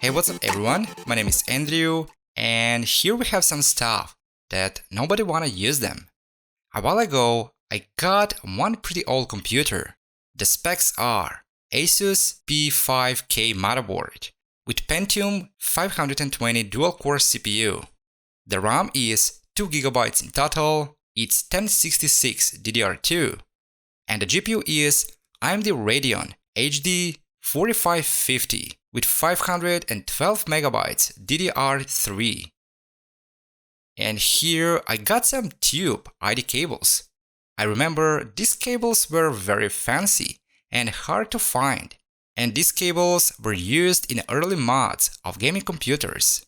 Hey, what's up everyone? My name is Andrew, and here we have some stuff that nobody wanna use them. A while ago, I got one pretty old computer. The specs are Asus P5K motherboard with Pentium 520 dual-core CPU. The RAM is 2GB in total, it's 1066 DDR2, and the GPU is AMD Radeon HD 4550 with 512MB DDR3. And here I got some tube ID cables. I remember these cables were very fancy and hard to find, and these cables were used in early mods of gaming computers.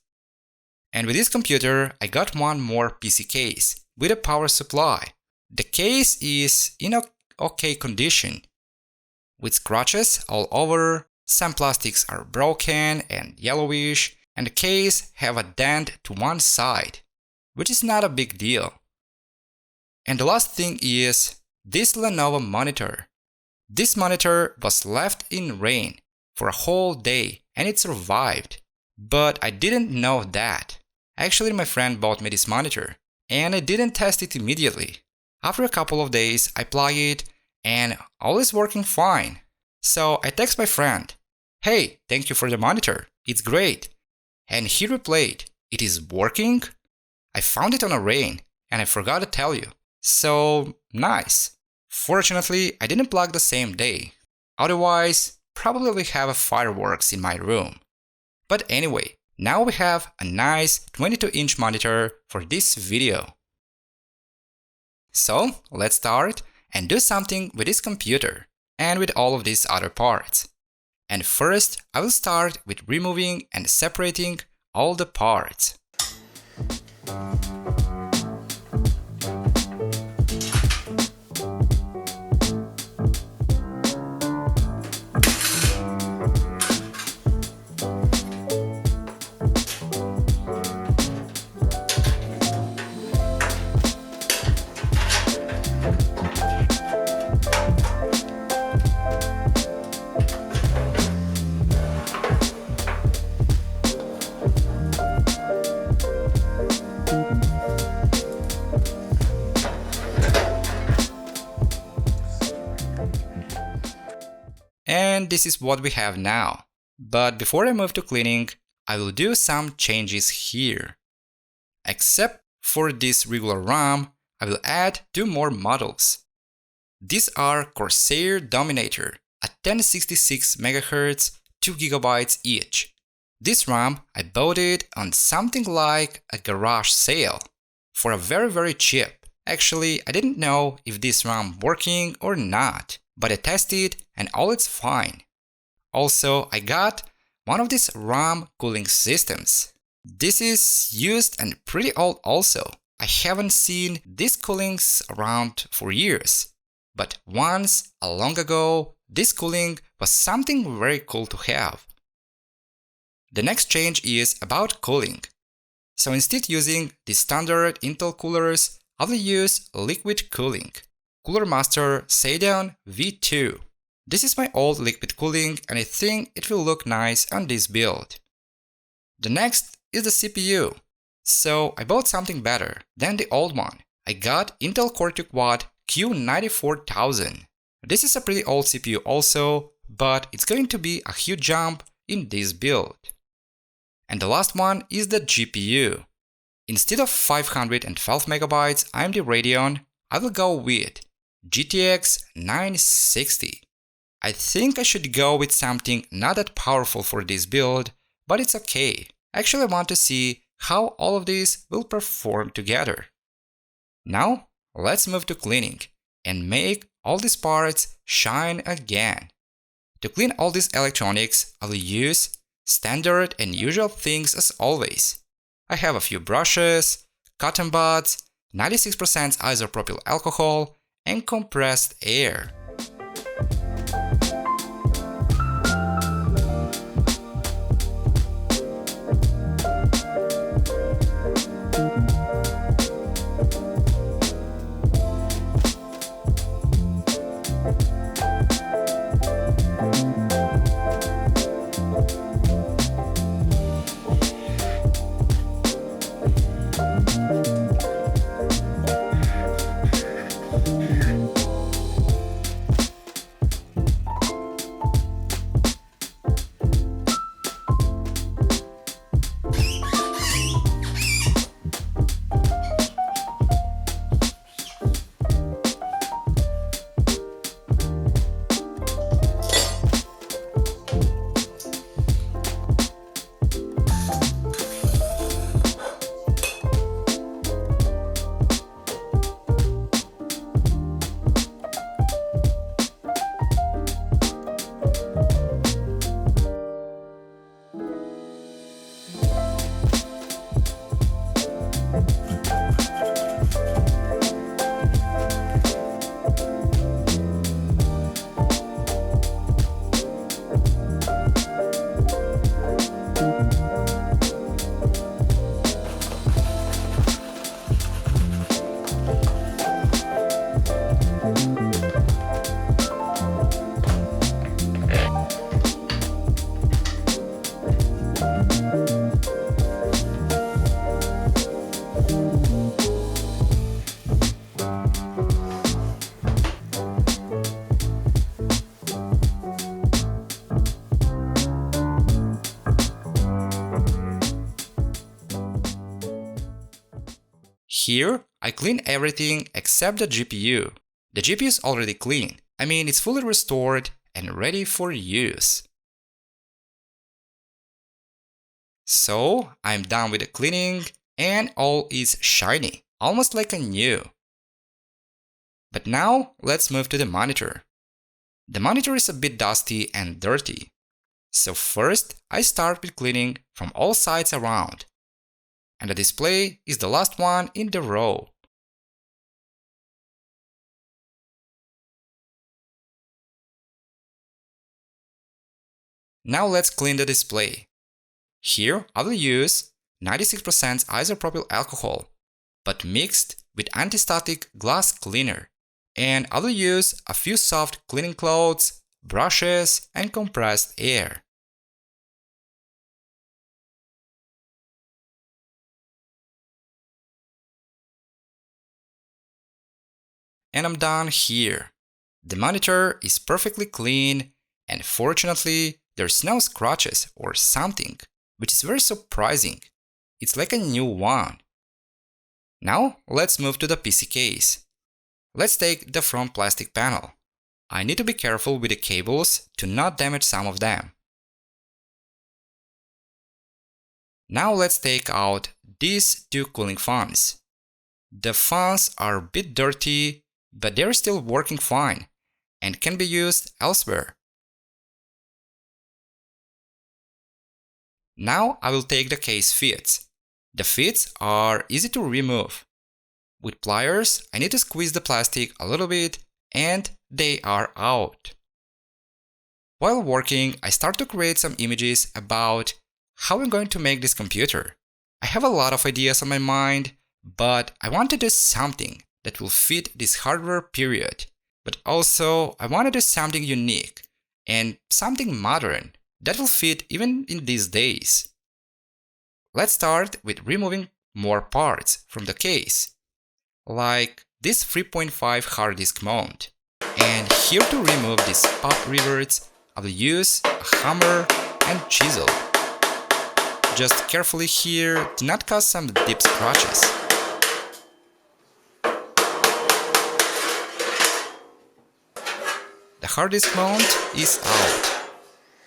And with this computer, I got one more PC case with a power supply. The case is in okay condition, with scratches all over. Some plastics are broken and yellowish, and the case have a dent to one side, which is not a big deal. And the last thing is this Lenovo monitor. This monitor was left in rain for a whole day and it survived. But I didn't know that. Actually, my friend bought me this monitor and I didn't test it immediately. After a couple of days, I plug it and all is working fine. So I text my friend, "Hey, thank you for the monitor, it's great." And he replied, "It is working? I found it on a rain and I forgot to tell you." So nice. Fortunately, I didn't plug the same day. Otherwise, probably we have a fireworks in my room. But anyway, now we have a nice 22-inch monitor for this video. So let's start and do something with this computer and with all of these other parts. And first, I will start with removing and separating all the parts. And this is what we have now. But before I move to cleaning, I will do some changes here. Except for this regular RAM, I will add two more models. These are Corsair Dominator at 1066 MHz, 2GB each. This RAM, I bought it on something like a garage sale for a very cheap. Actually, I didn't know if this RAM working or not, but I tested and all is fine. Also, I got one of these RAM cooling systems. This is used and pretty old also. I haven't seen these coolings around for years. But once, a long ago, this cooling was something very cool to have. The next change is about cooling. So instead using the standard Intel coolers, I will use liquid cooling. Cooler Master Seidon V2. This is my old liquid cooling and I think it will look nice on this build. The next is the CPU. So I bought something better than the old one. I got Intel Core 2 Quad Q94000. This is a pretty old CPU also, but it's going to be a huge jump in this build. And the last one is the GPU. Instead of 512MB AMD Radeon, I will go with GTX 960. I think I should go with something not that powerful for this build, but it's okay. Actually, I want to see how all of these will perform together. Now, let's move to cleaning and make all these parts shine again. To clean all these electronics, I will use standard and usual things as always. I have a few brushes, cotton buds, 96% isopropyl alcohol, and compressed air. Here, I clean everything except the GPU. The GPU is already clean. I mean, it's fully restored and ready for use. So, I'm done with the cleaning and all is shiny, almost like a new. But now, let's move to the monitor. The monitor is a bit dusty and dirty. So first, I start with cleaning from all sides around. And the display is the last one in the row. Now let's clean the display. Here I will use 96% isopropyl alcohol, but mixed with antistatic glass cleaner. And I will use a few soft cleaning cloths, brushes, and compressed air. And I'm done here. The monitor is perfectly clean, and fortunately, there's no scratches or something, which is very surprising. It's like a new one. Now, let's move to the PC case. Let's take the front plastic panel. I need to be careful with the cables to not damage some of them. Now let's take out these two cooling fans. The fans are a bit dirty, but they're still working fine and can be used elsewhere. Now I will take the case fits. The fits are easy to remove. With pliers, I need to squeeze the plastic a little bit and they are out. While working, I start to create some images about how I'm going to make this computer. I have a lot of ideas on my mind, but I want to do something that will fit this hardware period. But also, I want to do something unique and something modern that will fit even in these days. Let's start with removing more parts from the case, like this 3.5 hard disk mount. And here to remove these pop rivets, I will use a hammer and chisel. Just carefully here to not cause some deep scratches. The hard disk mount is out.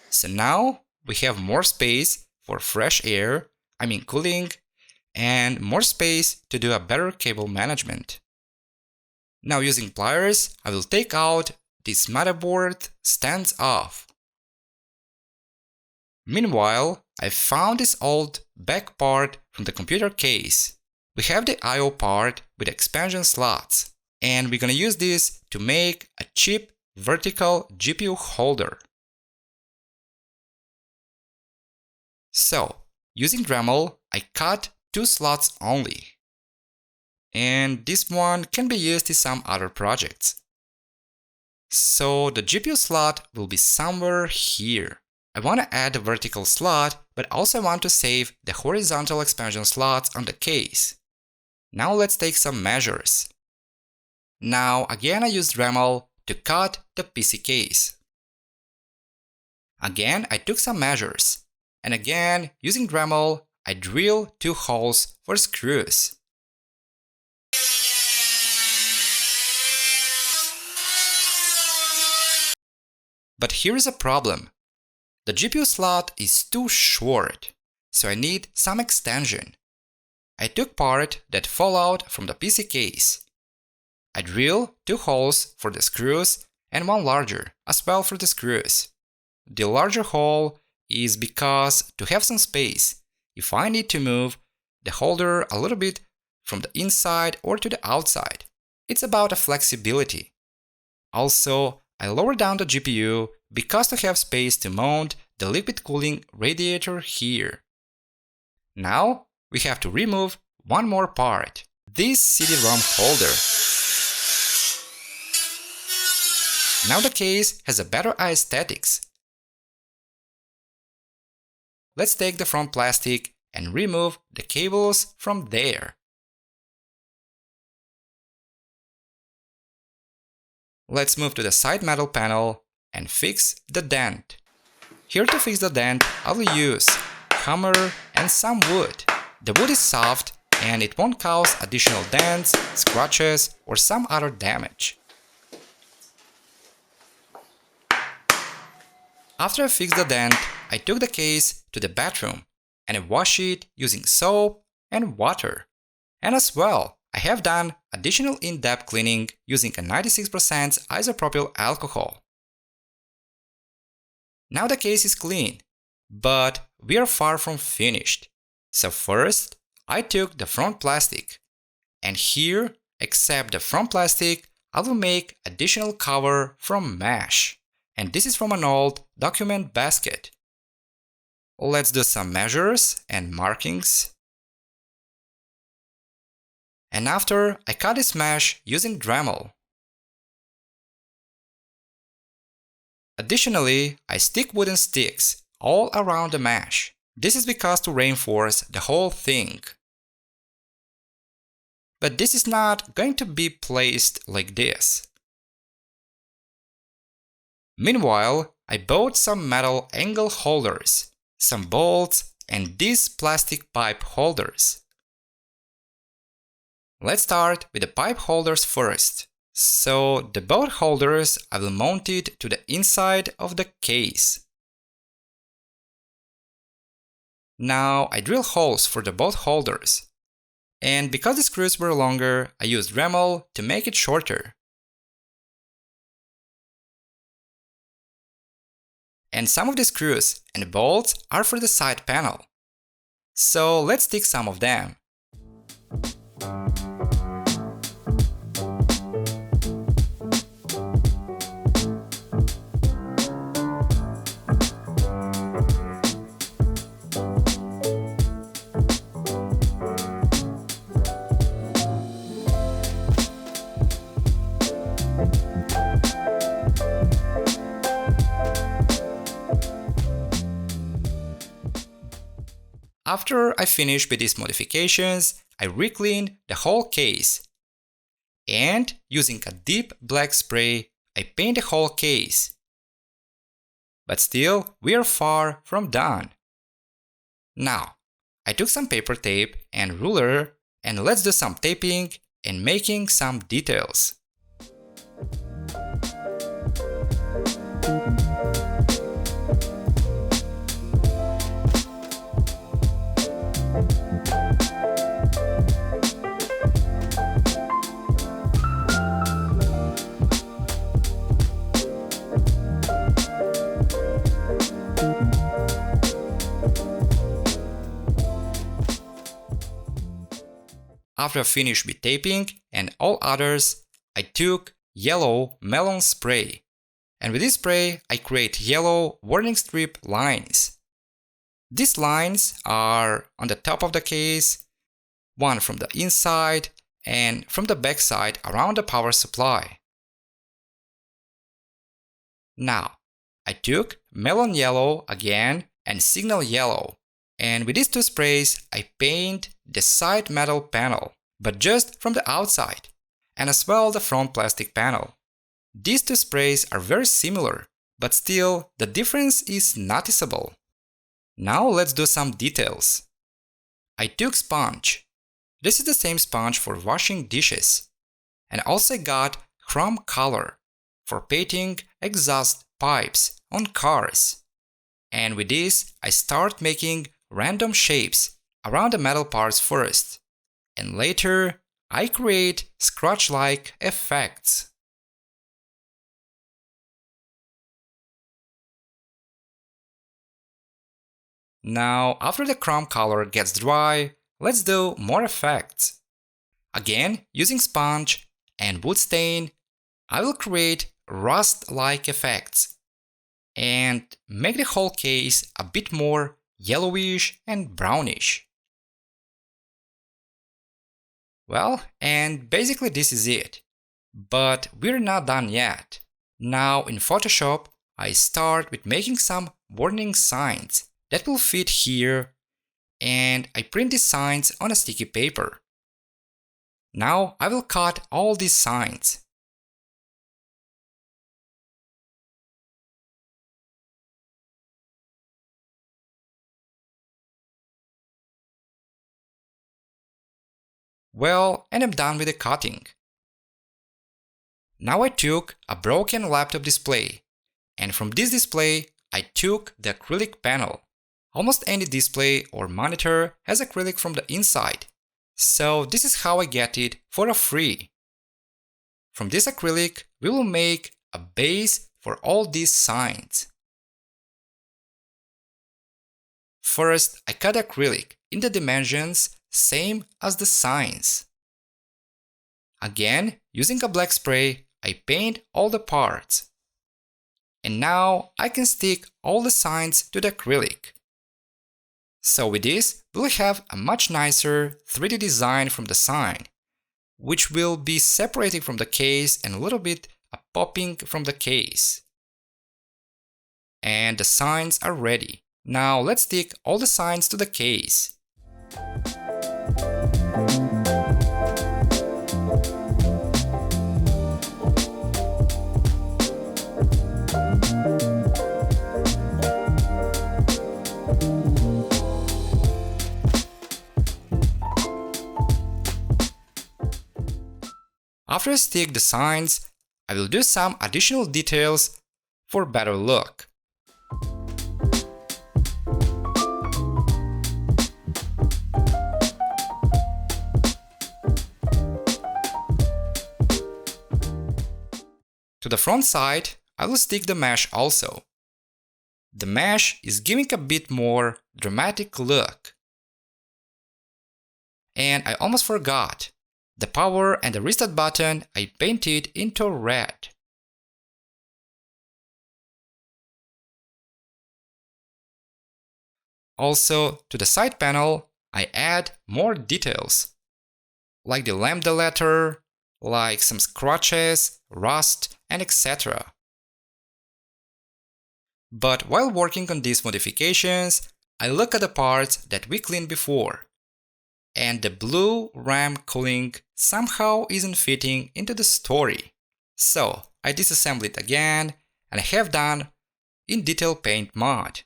So now we have more space for fresh air, cooling, and more space to do a better cable management. Now using pliers, I will take out this motherboard stands off. Meanwhile, I found this old back part from the computer case. We have the I/O part with expansion slots, and we're gonna use this to make a cheap vertical GPU holder. So, using Dremel, I cut 2 slots only. And this one can be used in some other projects. So the GPU slot will be somewhere here. I want to add a vertical slot, but also want to save the horizontal expansion slots on the case. Now let's take some measures. Now again I use Dremel to cut the PC case. Again I took some measures. And again, using Dremel, I drill 2 holes for screws. But here is a problem. The GPU slot is too short, so I need some extension. I took part that fall out from the PC case. I drill 2 holes for the screws and 1 larger as well for the screws. The larger hole is because to have some space if I need to move the holder a little bit from the inside or to the outside. It's about a flexibility. Also, I lower down the GPU because to have space to mount the liquid cooling radiator here. Now we have to remove one more part, this CD-ROM holder. Now the case has a better aesthetics. Let's take the front plastic and remove the cables from there. Let's move to the side metal panel and fix the dent. Here to fix the dent, I will use a hammer and some wood. The wood is soft and it won't cause additional dents, scratches, or some other damage. After I fixed the dent, I took the case to the bathroom and I washed it using soap and water. And as well, I have done additional in-depth cleaning using a 96% isopropyl alcohol. Now the case is clean, but we are far from finished. So first, I took the front plastic, and here, except the front plastic, I will make additional cover from mesh. And this is from an old document basket. Let's do some measures and markings. And after, I cut this mesh using Dremel. Additionally, I stick wooden sticks all around the mesh. This is because to reinforce the whole thing. But this is not going to be placed like this. Meanwhile, I bought some metal angle holders, some bolts, and these plastic pipe holders. Let's start with the pipe holders first. So the bolt holders, I will mount it to the inside of the case. Now I drill holes for the bolt holders. And because the screws were longer, I used Dremel to make it shorter. And some of the screws and bolts are for the side panel. So let's stick some of them. After I finish with these modifications, I re-clean the whole case. And using a deep black spray, I paint the whole case. But still, we are far from done. Now, I took some paper tape and ruler and let's do some taping and making some details. After I finished with taping and all others, I took yellow melon spray. And with this spray, I create yellow warning strip lines. These lines are on the top of the case, one from the inside and from the back side around the power supply. Now, I took melon yellow again and signal yellow. And with these two sprays, I paint the side metal panel, but just from the outside, and as well the front plastic panel. These two sprays are very similar, but still the difference is noticeable. Now let's do some details. I took sponge. This is the same sponge for washing dishes. And also got chrome color for painting exhaust pipes on cars. And with this, I start making random shapes around the metal parts first, and later I create scratch-like effects. Now, after the chrome color gets dry, let's do more effects. Again, using sponge and wood stain, I will create rust-like effects and make the whole case a bit more yellowish and brownish. Well, and basically this is it. But we're not done yet. Now in Photoshop, I start with making some warning signs that will fit here, and I print these signs on a sticky paper. Now I will cut all these signs. Well, and I'm done with the cutting. Now I took a broken laptop display, and from this display I took the acrylic panel. Almost any display or monitor has acrylic from the inside, so this is how I get it for a free. From this acrylic, we will make a base for all these signs. First, I cut acrylic in the dimensions same as the signs. Again, using a black spray, I paint all the parts. And now I can stick all the signs to the acrylic. So with this, we'll have a much nicer 3D design from the sign, which will be separating from the case and a little bit popping from the case. And the signs are ready. Now let's stick all the signs to the case. After I stick the signs, I will do some additional details for better look. To the front side, I will stick the mesh also. The mesh is giving a bit more dramatic look. And I almost forgot. The power and the restart button I painted into red. Also, to the side panel, I add more details, like the lambda letter, like some scratches, rust, and etc. But while working on these modifications, I look at the parts that we cleaned before. And the blue RAM cooling somehow isn't fitting into the story. So I disassemble it again and I have done in detail paint mode.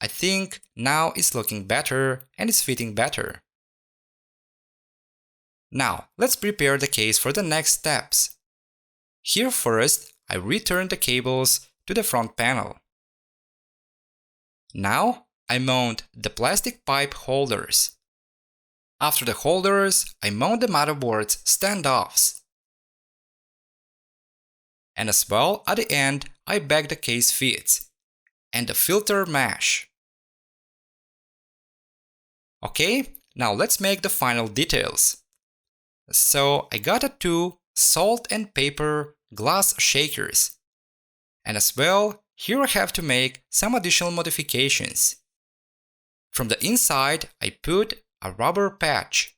I think now it's looking better and it's fitting better. Now let's prepare the case for the next steps. Here first I return the cables to the front panel. Now I mount the plastic pipe holders. After the holders, I mount the motherboard's standoffs. And as well, at the end, I back the case fits and the filter mesh. Okay, now let's make the final details. So I got two salt and pepper glass shakers. And as well, here I have to make some additional modifications. From the inside, I put a rubber patch.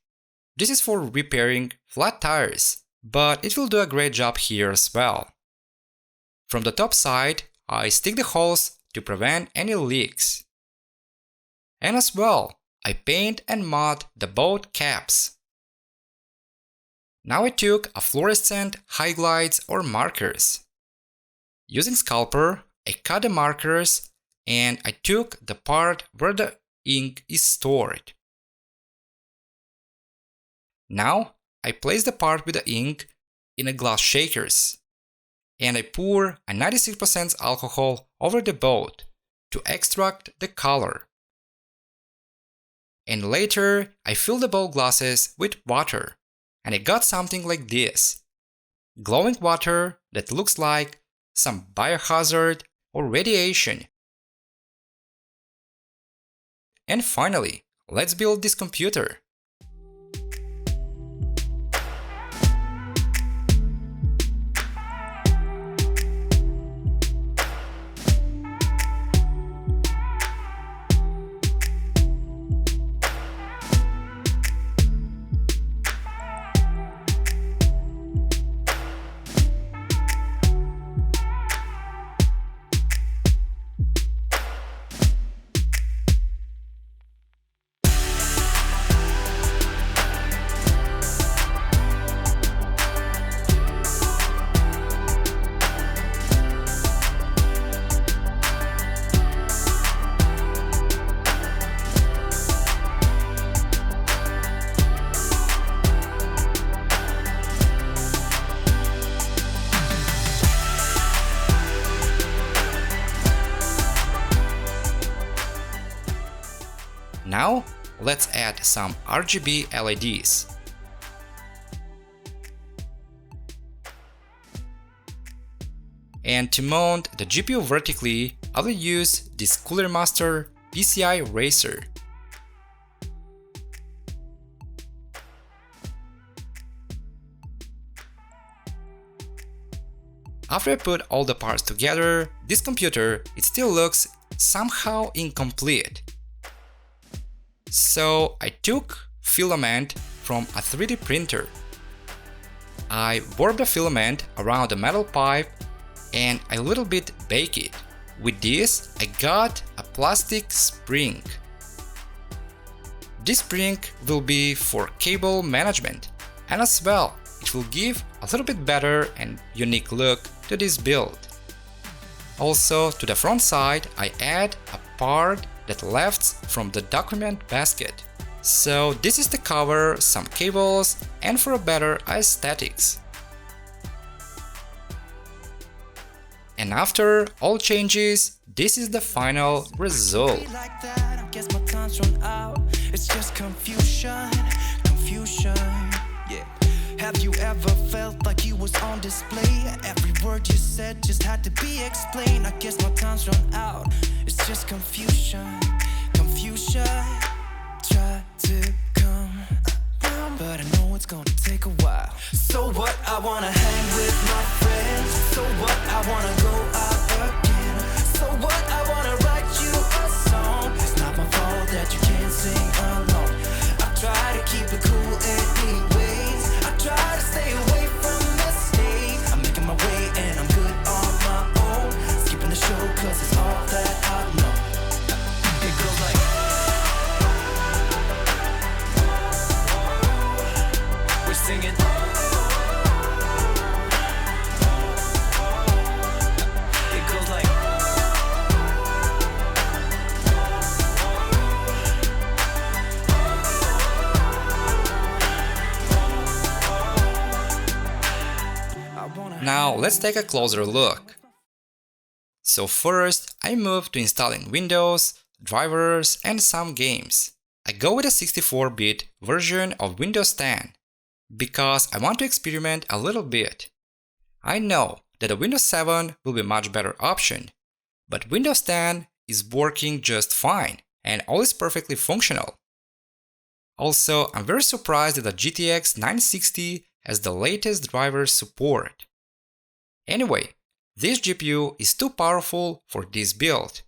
This is for repairing flat tires, but it will do a great job here as well. From the top side, I stick the holes to prevent any leaks. And as well, I paint and mod the both caps. Now I took a fluorescent highlights or markers. Using scalper, I cut the markers and I took the part where the ink is stored. Now I place the part with the ink in a glass shakers and I pour a 96% alcohol over the both to extract the color. And later I fill the both glasses with water and I got something like this. Glowing water that looks like some biohazard or radiation. And finally, let's build this computer. Now, let's add some RGB LEDs. And to mount the GPU vertically, I will use this Cooler Master PCI Racer. After I put all the parts together, this computer, it still looks somehow incomplete. So I took filament from a 3D printer. I warped the filament around the metal pipe and a little bit baked it. With this, I got a plastic spring. This spring will be for cable management, and as well, it will give a little bit better and unique look to this build. Also, to the front side, I add a part that left from the document basket. So this is to cover some cables and for a better aesthetics. And after all changes, this is the final result. It's just confusion. Yeah. Have you ever felt like you was on display? Every word you said just had to be explained. I guess my time's run out. It's just confusion. Try to come around, but I know it's gonna take a while. So what? I wanna hang with my friends. So what? I wanna go out again. So what? I wanna write you a song. It's not my fault that you can't sing along. I try to keep it cool anyways. I try to stay away from mistakes. I'm making my way and I'm good on my own. Skipping the show cause it's all that I know. It goes like we're singing. It goes like Now let's take a closer look. So first, I move to installing Windows, drivers and some games. I go with a 64-bit version of Windows 10 because I want to experiment a little bit. I know that a Windows 7 will be a much better option, but Windows 10 is working just fine and all is perfectly functional. Also, I'm very surprised that the GTX 960 has the latest driver support. Anyway, this GPU is too powerful for this build,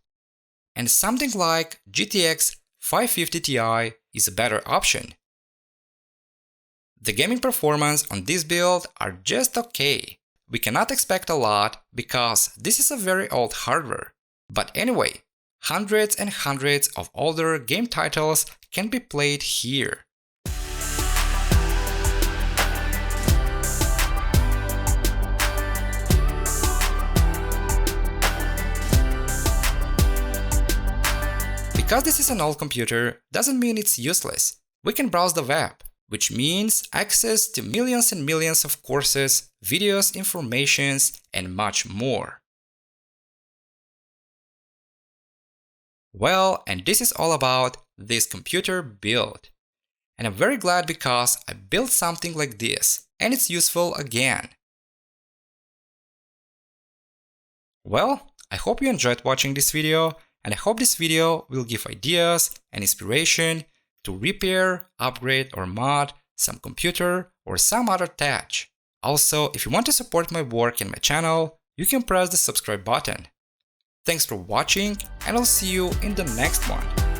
and something like GTX 550 Ti is a better option. The gaming performance on this build are just okay. We cannot expect a lot because this is a very old hardware. But anyway, hundreds and hundreds of older game titles can be played here. Because this is an old computer doesn't mean it's useless. We can browse the web, which means access to millions and millions of courses, videos, informations, and much more. Well, and this is all about this computer build. And I'm very glad because I built something like this, and it's useful again. Well, I hope you enjoyed watching this video, and I hope this video will give ideas and inspiration to repair, upgrade or mod some computer or some other tech. Also, if you want to support my work and my channel, you can press the subscribe button. Thanks for watching and I'll see you in the next one.